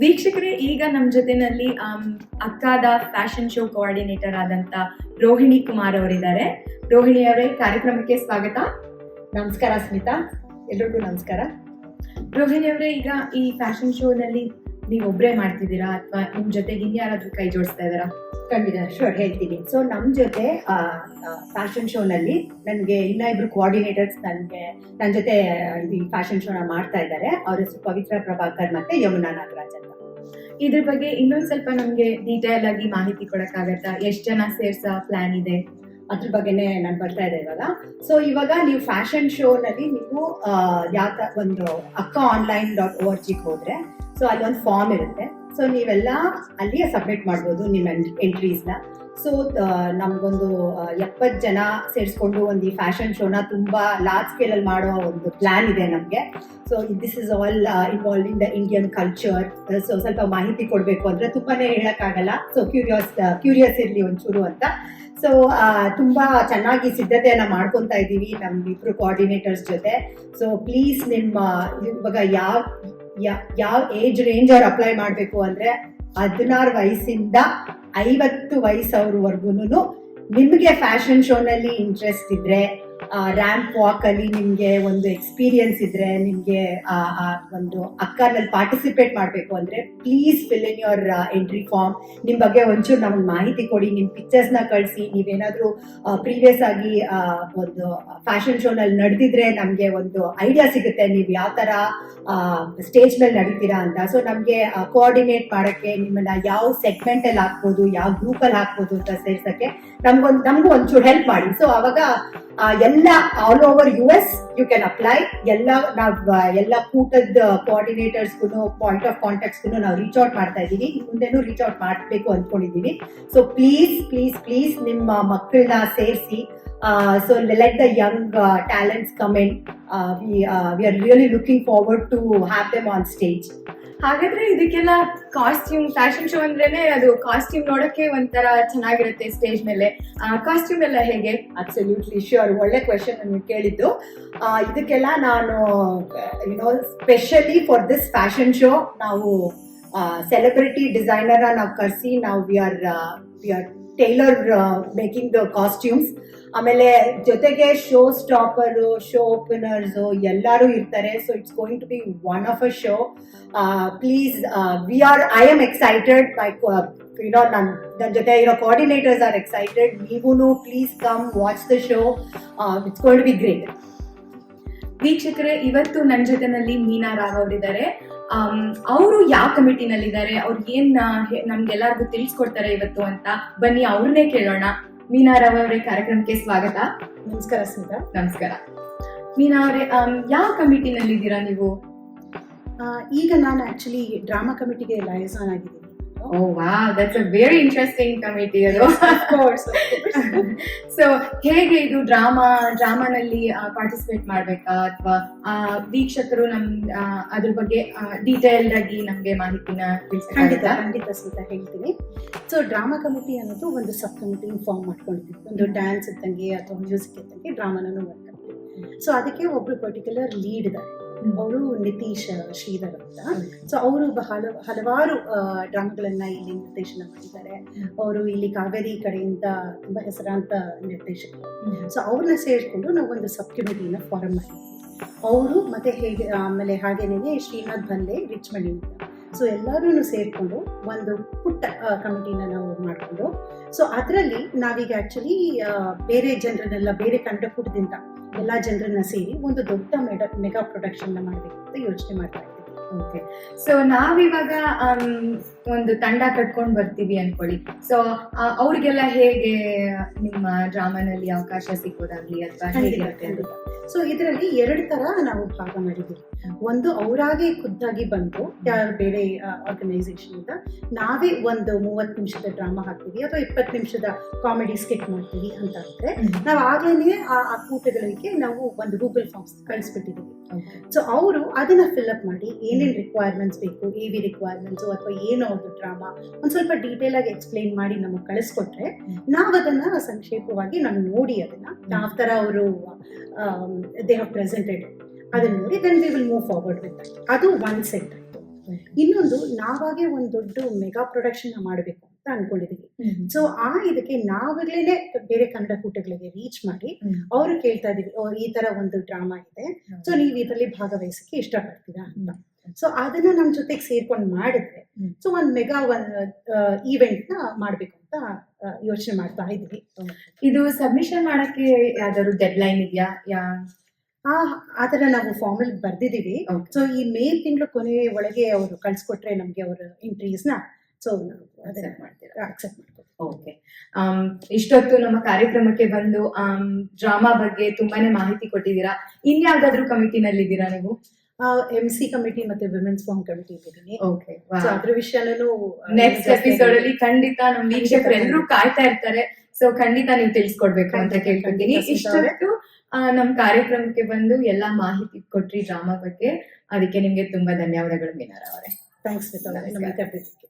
ವೀಕ್ಷಕರೇ, ಈಗ ನಮ್ಮ ಜೊತೆನಲ್ಲಿ ಅಕ್ಕಾದ ಫ್ಯಾಷನ್ ಶೋ ಕೋಆರ್ಡಿನೇಟರ್ ಆದಂತ ರೋಹಿಣಿ ಕುಮಾರ್ ಅವರಿದ್ದಾರೆ. ರೋಹಿಣಿ ಅವರೇ, ಕಾರ್ಯಕ್ರಮಕ್ಕೆ ಸ್ವಾಗತ. ನಮಸ್ಕಾರ ಸ್ಮಿತಾ, ಎಲ್ರಿಗೂ ನಮಸ್ಕಾರ. ರೋಹಿಣಿ ಅವರೇ, ಈಗ ಈ ಫ್ಯಾಷನ್ ಶೋನಲ್ಲಿ ನೀವೊಬ್ಬರೇ ಮಾಡ್ತಿದ್ದೀರಾ ಅಥವಾ ನಿಮ್ ಜೊತೆಗೆ ಇನ್ಯಾರಾದ್ರೂ ಕೈ ಜೋಡಿಸ್ತಾ ಇದ್ದಾರಾ? ಖಂಡಿತ, ಶೋರ್ ಹೇಳ್ತೀನಿ. ಸೊ ನಮ್ಮ ಜೊತೆ ಫ್ಯಾಷನ್ ಶೋನಲ್ಲಿ ನನಗೆ ಇಬ್ರು ಕೋಆರ್ಡಿನೇಟರ್ಸ್ ನನ್ನ ಜೊತೆ ಈ ಫ್ಯಾಷನ್ ಶೋನ ಮಾಡ್ತಾ ಇದ್ದಾರೆ. ಅವ್ರ ಹೆಸರು ಪವಿತ್ರ ಪ್ರಭಾಕರ್ ಮತ್ತೆ ಯಮುನಾ ನಾಗರಾಜ್ ಅಂತ. ಇದ್ರ ಬಗ್ಗೆ ಇನ್ನೊಂದ್ ಸ್ವಲ್ಪ ನಮ್ಗೆ ಡೀಟೇಲ್ ಆಗಿ ಮಾಹಿತಿ ಕೊಡಕ್ಕಾಗತ್ತಾ? ಎಷ್ಟು ಜನ ಸೇರ್ಸೋ ಪ್ಲಾನ್ ಇದೆ? ಅದ್ರ ಬಗ್ಗೆನೇ ನಾನು ಬರ್ತಾ ಇದೆ ಇವಾಗ. ಸೊ ಇವಾಗ ನೀವು ಫ್ಯಾಷನ್ ಶೋನಲ್ಲಿ ನೀವು ಒಂದು akkaonline.org ಹೋದ್ರೆ ಸೊ ಅಲ್ಲಿ ಒಂದು ಫಾರ್ಮ್ ಇರುತ್ತೆ. ಸೊ ನೀವೆಲ್ಲ ಅಲ್ಲಿಯೇ ಸಬ್ಮಿಟ್ ಮಾಡ್ಬೋದು ನಿಮ್ಮ ಎಂಟ್ರೀಸ್ನ. ಸೊ ನಮಗೊಂದು 70 ಜನ ಸೇರಿಸ್ಕೊಂಡು ಒಂದು ಈ ಫ್ಯಾಷನ್ ಶೋನ ತುಂಬಾ ಲಾರ್ಜ್ ಸ್ಕೇಲಲ್ಲಿ ಮಾಡೋ ಒಂದು ಪ್ಲಾನ್ ಇದೆ ನಮಗೆ. So this is all involve in the Indian culture. So ಸ್ವಲ್ಪ ಮಾಹಿತಿ ಕೊಡಬೇಕು ಅಂದರೆ ತುಂಬಾನೇ ಹೇಳೋಕ್ಕಾಗಲ್ಲ. ಸೊ ಕ್ಯೂರಿಯಸ್ ಇರಲಿ ಒಂಚೂರು ಅಂತ. ಸೊ ತುಂಬಾ ಚೆನ್ನಾಗಿ ಸಿದ್ಧತೆಯನ್ನ ಮಾಡ್ಕೊತಾ ಇದ್ದೀವಿ ನಮ್ಮಿಬ್ರು ಕೋಆರ್ಡಿನೇಟರ್ಸ್ ಜೊತೆ. ಸೊ ಪ್ಲೀಸ್ ಇವಾಗ ಯಾವ ಏಜ್ ರೇಂಜ್ ಅವ್ರು ಅಪ್ಲೈ ಮಾಡಬೇಕು ಅಂದ್ರೆ 16 ವಯಸ್ಸಿಂದ 50 ವಯಸ್ಸವ್ರವರೆಗೂ ನಿಮಗೆ ಫ್ಯಾಷನ್ ಶೋನಲ್ಲಿ ಇಂಟ್ರೆಸ್ಟ್ ಇದ್ರೆ, ರ್ಯಾಂಪ್ ವಾಕ್ ಅಲ್ಲಿ ನಿಮ್ಗೆ ಒಂದು ಎಕ್ಸ್ಪೀರಿಯನ್ಸ್ ಇದ್ರೆ, ನಿಮ್ಗೆ ಒಂದು ಅಕ್ಕನಲ್ಲಿ ಪಾರ್ಟಿಸಿಪೇಟ್ ಮಾಡಬೇಕು ಅಂದ್ರೆ please fill in your entry form. ನಿಮ್ ಬಗ್ಗೆ ಒಂಚೂರು ನಮ್ಗೆ ಮಾಹಿತಿ ಕೊಡಿ, ನಿಮ್ ಪಿಕ್ಚರ್ಸ್ ನ ಕಳಿಸಿ. ನೀವೇನಾದ್ರೂ ಪ್ರೀವಿಯಸ್ ಆಗಿ ಒಂದು ಫ್ಯಾಷನ್ ಶೋನಲ್ಲಿ ನಡೆದಿದ್ರೆ ನಮ್ಗೆ ಒಂದು ಐಡಿಯಾ ಸಿಗುತ್ತೆ ನೀವು ಯಾವ ತರ ಸ್ಟೇಜ್ ಮೇಲೆ ನಡೀತೀರಾ ಅಂತ. ಸೊ ನಮ್ಗೆ ಕೋಆರ್ಡಿನೇಟ್ ಮಾಡಕ್ಕೆ ನಿಮ್ಮನ್ನ ಯಾವ ಸೆಗ್ಮೆಂಟ್ ಅಲ್ಲಿ ಹಾಕ್ಬೋದು, ಯಾವ ಗ್ರೂಪ್ ಅಲ್ಲಿ ಹಾಕ್ಬೋದು ಅಂತ ಸೇರ್ಸಕ್ಕೆ ನಮಗೂ ಒಂಚೂರು ಹೆಲ್ಪ್ ಮಾಡಿ. ಸೊ ಅವಾಗ ಎಲ್ಲ all over US you can apply. ಎಲ್ಲ ಕೂಟದ ಕೋಆರ್ಡಿನೇಟರ್ಸ್ಗೂ ಪಾಯಿಂಟ್ ಆಫ್ ಕಾಂಟ್ಯಾಕ್ಟ್ಸ್ಗೂ ನಾವು ರೀಚ್ ಔಟ್ ಮಾಡ್ತಾ ಇದ್ದೀವಿ. ಮುಂದೆನೂ ರೀಚ್ ಔಟ್ ಮಾಡಬೇಕು ಅಂದ್ಕೊಂಡಿದ್ದೀವಿ. ಸೊ ಪ್ಲೀಸ್ ನಿಮ್ಮ ಮಕ್ಕಳನ್ನ ಸೇರಿಸಿ. So let the young talents come in. We are really looking forward to have them on stage. ಹಾಗಾದ್ರೆ ಇದಕ್ಕೆಲ್ಲ ಕಾಸ್ಟ್ಯೂಮ್, ಫ್ಯಾಷನ್ ಶೋ ಅಂದ್ರೇನೆ ಅದು ಕಾಸ್ಟ್ಯೂಮ್ ನೋಡಕ್ಕೆ ಒಂಥರ ಚೆನ್ನಾಗಿರುತ್ತೆ ಸ್ಟೇಜ್ ಮೇಲೆ. ಕಾಸ್ಟ್ಯೂಮ್ ಎಲ್ಲ ಹೇಗೆ? ಅಬ್ಸಲ್ಯೂಟ್ಲಿ ಶ್ಯೂರ್, ಒಳ್ಳೆ ಕ್ವೆಶನ್ ನೀವು ಕೇಳಿದ್ದು. ಇದಕ್ಕೆಲ್ಲ ನಾನು specially for this fashion show ನಾವು ಸೆಲೆಬ್ರಿಟಿ ಡಿಸೈನರ್ ನಾವು ಕರೆಸಿ we are tailor making the costumes. ಆಮೇಲೆ ಜೊತೆಗೆ ಶೋ ಸ್ಟಾಪರು, ಶೋ ಓಪನರ್ಸು ಎಲ್ಲರೂ ಇರ್ತಾರೆ. So it's going to be one of a show. Please I am excited. ನನ್ನ ಜೊತೆ ಇರೋ ಕೋಆರ್ಡಿನೇಟರ್ಸ್ ಆರ್ ಎಕ್ಸೈಟೆಡ್. ನೀವೂ please come watch the show. It's going to be great. ವೀಕ್ಷಕರೇ, ಇವತ್ತು ನನ್ನ ಜೊತೆನಲ್ಲಿ ಮೀನಾ ರಾವ್ ಅವರಿದ್ದಾರೆ. ಅವರು ಯಾವ ಕಮಿಟಿನಲ್ಲಿದ್ದಾರೆ, ಅವ್ರು ಏನ್ ನಮ್ಗೆಲ್ಲರಿಗೂ ತಿಳಿಸ್ಕೊಡ್ತಾರೆ ಇವತ್ತು ಅಂತ ಬನ್ನಿ ಅವ್ರನ್ನೇ ಕೇಳೋಣ. ಮೀನಾ ರಾವ್ ಅವರೇ, ಕಾರ್ಯಕ್ರಮಕ್ಕೆ ಸ್ವಾಗತ. ನಮಸ್ಕಾರ ಸ್ಮಿತಾ. ನಮಸ್ಕಾರ. ಮೀನಾ ಅವರೇ, ಯಾವ ಕಮಿಟಿನಲ್ಲಿದ್ದೀರಾ ನೀವು? ಈಗ ನಾನು ಆಕ್ಚುಲಿ ಡ್ರಾಮಾ ಕಮಿಟಿಗೆ ಲಯಸಾನ್ ಆಗಿದ್ದೀನಿ. Oh wow, that's a very interesting committee. Of course. So ಹೇಗೆ ಇದು ಡ್ರಾಮಾನಲ್ಲಿ ಪಾರ್ಟಿಸಿಪೇಟ್ ಮಾಡ್ಬೇಕಾ ಅಥವಾ ವೀಕ್ಷಕರು ಅದ್ರ ಬಗ್ಗೆ ಡೀಟೇಲ್ಡ್ ಆಗಿ ನಮ್ಗೆ ಮಾಹಿತಿನ ತಿಳಿಸ್ಬೇಕಾ? ಖಂಡಿತ ಸ್ಮಿತಾ, ಹೇಳ್ತೀನಿ. ಸೊ ಡ್ರಾಮಾ ಕಮಿಟಿ ಅನ್ನೋದು ಒಂದು ಸಬ್ ಕಮಿಟಿ ಫಾರ್ಮ್ ಮಾಡ್ಕೊಂಡಿದ್ದೀವಿ. ಒಂದು ಡ್ಯಾನ್ಸ್ ಇದ್ದಂಗೆ ಅಥವಾ ಮ್ಯೂಸಿಕ್ ಇದ್ದಂಗೆ ಡ್ರಾಮಾನೂ ವರ್ಕ್ ಆಗ್ತೀವಿ. ಸೊ ಅದಕ್ಕೆ ಒಬ್ರು ಪರ್ಟಿಕ್ಯುಲರ್ ಲೀಡ್ ಇದ್ದಾರೆ. ಅವರು ನಿತೀಶ್ ಶ್ರೀಧರ್ ಅಂತ. ಸೊ ಅವರು ಹಲವಾರು ಡ್ರಾಮಾಗಳನ್ನ ಇಲ್ಲಿ ನಿರ್ದೇಶನ ಮಾಡಿದ್ದಾರೆ. ಅವರು ಇಲ್ಲಿ ಕಾವೇರಿ ಕಡೆಯಿಂದ ತುಂಬಾ ಹೆಸರಾಂತ ನಿರ್ದೇಶಕರು. ಸೊ ಅವ್ರನ್ನ ಸೇರಿಸ್ಕೊಂಡು ನಾವು ಒಂದು ಸಬ್ ಕಮಿಟಿನ ಫಾರ್ಮ್ ಮಾಡಿದ್ವಿ. ಅವರು ಮತ್ತೆ ಆಮೇಲೆ ಹಾಗೇನೇ ಶ್ರೀನಾಥ್ ಬಂದೆ ರಿಚ್ಮಂಡಿಂದ. ಸೊ ಎಲ್ಲರೂ ಸೇರಿಕೊಂಡು ಒಂದು ಪುಟ್ಟ ಕಮಿಟಿನ ನಾವು ಮಾಡಿಕೊಂಡು, ಸೊ ಅದರಲ್ಲಿ ನಾವೀಗ ಆ್ಯಕ್ಚುಲಿ ಬೇರೆ ಜನರನ್ನೆಲ್ಲ, ಬೇರೆ ಕನ್ನಡಕೂಟದಿಂದ ಎಲ್ಲ ಜನರನ್ನ ಸೇರಿ ಒಂದು ದೊಡ್ಡ ಮೆಗಾ ಪ್ರೊಡಕ್ಷನ್ ಮಾಡಬೇಕು ಅಂತ ಯೋಚನೆ ಮಾಡ್ತಾ ಇದ್ದೀವಿ. ಓಕೆ. ಸೊ ನಾವಿವಾಗ ಒಂದು ತಂಡ ಕಟ್ಕೊಂಡು ಬರ್ತೀವಿ ಅನ್ಕೊಳ್ಳಿ. ಸೊ ಅವ್ರಿಗೆಲ್ಲ ಹೇಗೆ ನಿಮ್ಮ ಡ್ರಾಮಾನಲ್ಲಿ ಅವಕಾಶ ಸಿಗೋದಾಗ್ಲಿ ಅಥವಾ ಹೇಗಿರುತ್ತೆ? ಸೊ ಇದರಲ್ಲಿ 2 ತರ ನಾವು ಭಾಗ ಮಾಡಿದ್ದೀವಿ. ಒಂದು ಅವರಾಗೆ ಖುದ್ದಾಗಿ ಬಂದು ಯಾರು ಬೇರೆ ಆರ್ಗನೈಸೇಷನ್ ಇಂದ ನಾವೇ ಒಂದು 30 ನಿಮಿಷದ ಡ್ರಾಮಾ ಹಾಕ್ತೀವಿ ಅಥವಾ 20 ನಿಮಿಷದ ಕಾಮಿಡಿ ಸ್ಕಿಟ್ ಮಾಡ್ತೀವಿ ಅಂತ ಅಂದ್ರೆ ನಾವು ಆಗ್ಲೇ ಆ ಕೂಟಗಳಿಗೆ ನಾವು ಒಂದು ಗೂಗಲ್ ಫಾರ್ಮ್ಸ್ ಕಳಿಸ್ಬಿಟ್ಟಿದ್ದೀವಿ. ಸೊ ಅವರು ಅದನ್ನ ಫಿಲ್ಅಪ್ ಮಾಡಿ ಏನೇನು ರಿಕ್ವೈರ್ಮೆಂಟ್ಸ್ ಬೇಕು, AV ರಿಕ್ವೈರ್ಮೆಂಟ್ಸು ಅಥವಾ ಏನು ಅವ್ರದ್ದು ಡ್ರಾಮಾ ಒಂದು ಸ್ವಲ್ಪ ಡೀಟೇಲ್ ಆಗಿ ಎಕ್ಸ್ಪ್ಲೈನ್ ಮಾಡಿ ನಮಗೆ ಕಳಿಸ್ಕೊಟ್ರೆ ನಾವು ಅದನ್ನ ಸಂಕ್ಷೇಪವಾಗಿ ನಾವು ನೋಡಿ ಅದನ್ನ ಯಾವ ತರ ಅವರು ದೇ ಹ್ಯಾವ್ ಪ್ರೆಸೆಂಟೆಡ್ ಅದನ್ನ ನೋಡಿ then we will move forward with that. ಅದು ಒನ್ ಸೆಟ್. ಇನ್ನೊಂದು ನಾವಾಗೆ ಒಂದು ದೊಡ್ಡ ಮೆಗಾ ಪ್ರೊಡಕ್ಷನ್ ಮಾಡಬೇಕು ಅಂತ ಅನ್ಕೊಂಡಿದೀವಿ. ಸೊ ಇದಕ್ಕೆ ನಾವಾಗ್ಲೇನೆ ಬೇರೆ ಕನ್ನಡ ಕೂಟಗಳಿಗೆ ರೀಚ್ ಮಾಡಿ ಅವರು ಕೇಳ್ತಾ ಇದೀವಿ, ಈ ತರ ಒಂದು ಡ್ರಾಮಾ ಇದೆ, ಸೊ ನೀವು ಇದರಲ್ಲಿ ಭಾಗವಹಿಸಕ್ಕೆ ಇಷ್ಟಪಡ್ತೀರಾ ಅಂತ. ಸೊ ಅದನ್ನ ನಮ್ ಜೊತೆಗೆ ಸೇರ್ಕೊಂಡು ಮಾಡಿದ್ರೆ ಸೊ ಒಂದ್ ಮೆಗಾ ಈವೆಂಟ್ ನ ಮಾಡ್ಬೇಕು ಅಂತ ಯೋಚನೆ ಮಾಡ್ತಾ ಇದ್ವಿ. ಇದು ಸಬ್ಮಿಷನ್ ಮಾಡಕ್ಕೆ ಯಾವ್ದಾದ್ರು ಡೆಡ್ ಲೈನ್ ಇದೆಯಾ? ಆತರ ನಾವು ಫಾರ್ಮಲ್ ಬರ್ದಿದೀವಿ. ಸೊ ಈ ಮೇ ತಿಂಗಳು ಕೊನೆ ಒಳಗೆ ಅವರು ಕಳ್ಸಿಕೊಟ್ರೆ ನಮ್ಗೆ ಅವ್ರ ಎಂಟ್ರೀಸ್ ನ ಸೊ Accept ಮಾಡ್ತೀರಾ? ಅಕ್ಸೆಪ್ಟ್ ಮಾಡ್ತೀವಿ. ಓಕೆ. ಇಷ್ಟೊತ್ತು ನಮ್ಮ ಕಾರ್ಯಕ್ರಮಕ್ಕೆ ಬಂದು ಡ್ರಾಮಾ ಬಗ್ಗೆ ತುಂಬಾನೇ ಮಾಹಿತಿ ಕೊಟ್ಟಿದ್ದೀರಾ. ಇನ್ಯಾವ್ದಾದ್ರು ಕಮಿಟಿನಲ್ಲಿ ಇದ್ದೀರಾ ನೀವು? MC ಕಮಿಟಿ ಮತ್ತೆ ವಿಮೆನ್ಸ್ ಫಾರ್ಮ್ ಕಮಿಟಿ ಇದ್ದೀನಿ. ಓಕೆ. ಸೊ ಅದ್ರ ವಿಷಯನೂ ನೆಕ್ಸ್ಟ್ ಎಪಿಸೋಡ್ ಅಲ್ಲಿ ಖಂಡಿತ ನಮ್ಮ ವೀಕ್ಷಕರು ಎಲ್ಲರೂ ಕಾಯ್ತಾ ಇರ್ತಾರೆ. ಸೊ ಖಂಡಿತ ನೀವು ತಿಳಿಸ್ಕೊಡ್ಬೇಕು ಅಂತ ಕೇಳ್ಕೊತೀನಿ. ಇಷ್ಟೊತ್ತು ನಮ್ಮ ಕಾರ್ಯಕ್ರಮಕ್ಕೆ ಬಂದು ಎಲ್ಲಾ ಮಾಹಿತಿ ಕೊಟ್ರಿ ಡ್ರಾಮಾ ಬಗ್ಗೆ, ಅದಕ್ಕೆ ನಿಮ್ಗೆ ತುಂಬಾ ಧನ್ಯವಾದಗಳು ಮೀನಾರ ಅವರೇ. ಥ್ಯಾಂಕ್ಸ್ ನಮಗೆ ಕರೆದಿದ್ದಕ್ಕೆ.